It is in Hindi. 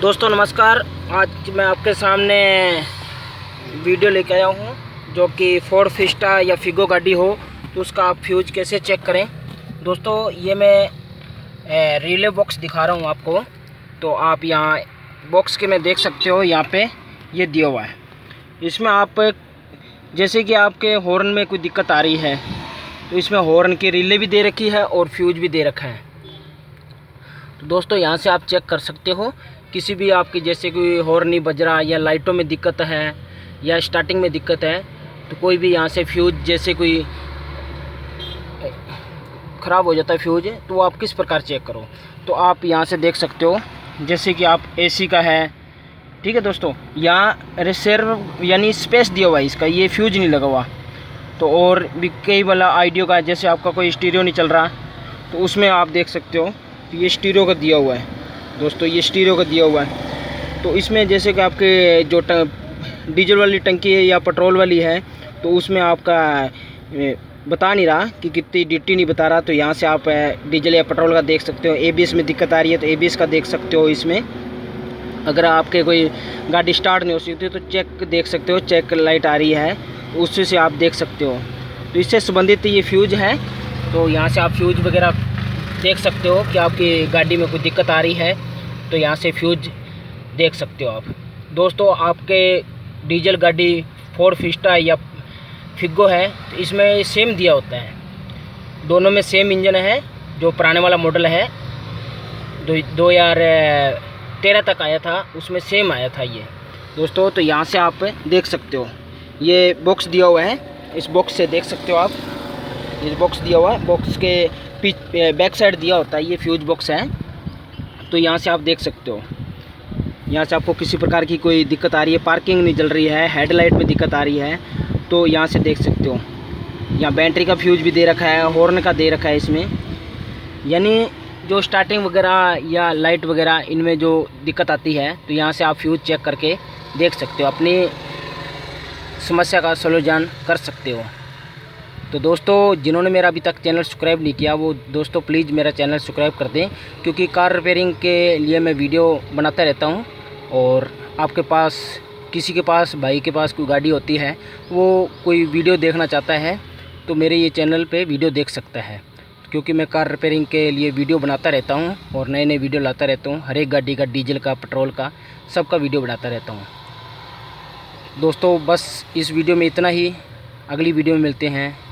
दोस्तों नमस्कार। आज मैं आपके सामने वीडियो लेके आया हूँ जो कि फोर्ड फिस्टा या फिगो गाड़ी हो तो उसका आप फ्यूज कैसे चेक करें। दोस्तों ये मैं रिले बॉक्स दिखा रहा हूँ आपको। तो आप यहाँ बॉक्स के में देख सकते हो, यहाँ पे ये दिया हुआ है। इसमें आप जैसे कि आपके हॉर्न में कोई दिक्कत आ रही है तो इसमें हॉर्न की रिले भी दे रखी है और फ्यूज भी दे रखा है। तो दोस्तों यहाँ से आप चेक कर सकते हो किसी भी आपकी जैसे कोई हॉर्न नहीं बज रहा या लाइटों में दिक्कत है या स्टार्टिंग में दिक्कत है तो कोई भी यहाँ से फ्यूज जैसे कोई ख़राब हो जाता है फ्यूज, तो आप किस प्रकार चेक करो। तो आप यहाँ से देख सकते हो जैसे कि आप एसी का है, ठीक है दोस्तों, यहाँ रिजर्व यानी स्पेस दिया हुआ है इसका, ये फ्यूज नहीं लगा हुआ। तो और भी कई वाला आइडियो का जैसे आपका कोई स्टीरियो नहीं चल रहा तो उसमें आप देख सकते हो ये स्टीरियो का दिया हुआ है दोस्तों, ये स्टीरियो का दिया हुआ है। तो इसमें जैसे कि आपके जो डीजल वाली टंकी है या पेट्रोल वाली है तो उसमें आपका बता नहीं रहा कि कितनी ड्यूटी नहीं बता रहा, तो यहाँ से आप डीजल या पेट्रोल का देख सकते हो। एबीएस में दिक्कत आ रही है तो एबीएस का देख सकते हो। इसमें अगर आपके कोई गाड़ी स्टार्ट नहीं हो सकती तो चेक देख सकते हो, चेक लाइट आ रही है उससे से आप देख सकते हो। तो इससे संबंधित ये फ्यूज है, तो यहाँ से आप फ्यूज वगैरह देख सकते हो कि आपकी गाड़ी में कोई दिक्कत आ रही है तो यहाँ से फ्यूज देख सकते हो आप। दोस्तों आपके डीजल गाड़ी फोर्ड फिस्टा या फिगो है तो इसमें सेम दिया होता है, दोनों में सेम इंजन है। जो पुराने वाला मॉडल है 2013 तक आया था उसमें सेम आया था ये दोस्तों। तो यहाँ से आप देख सकते हो ये बॉक्स दिया हुआ है, इस बॉक्स से देख सकते हो आप, इस बॉक्स दिया हुआ है, बॉक्स के बैक साइड दिया होता है ये फ्यूज बॉक्स है। तो यहाँ से आप देख सकते हो, यहाँ से आपको किसी प्रकार की कोई दिक्कत आ रही है, पार्किंग नहीं जल रही है, हेडलाइट में दिक्कत आ रही है तो यहाँ से देख सकते हो। यहाँ बैटरी का फ्यूज भी दे रखा है, हॉर्न का दे रखा है इसमें, यानी जो स्टार्टिंग वगैरह या लाइट वगैरह इनमें जो दिक्कत आती है तो यहाँ से आप फ्यूज चेक करके देख सकते हो, अपनी समस्या का सॉल्यूशन कर सकते हो। तो दोस्तों जिन्होंने मेरा अभी तक चैनल सब्सक्राइब नहीं किया वो दोस्तों प्लीज़ मेरा चैनल सब्सक्राइब कर दें, क्योंकि कार रिपेयरिंग के लिए मैं वीडियो बनाता रहता हूं। और आपके पास किसी के पास भाई के पास कोई गाड़ी होती है, वो कोई वीडियो देखना चाहता है तो मेरे ये चैनल पे वीडियो देख सकता है, क्योंकि मैं कार रिपेयरिंग के लिए वीडियो बनाता रहता हूँ और नए नए वीडियो लाता रहता हूँ। हर एक गाड़ी का, डीजल का, पेट्रोल का, सबका वीडियो बनाता रहता हूँ। दोस्तों बस इस वीडियो में इतना ही, अगली वीडियो में मिलते हैं।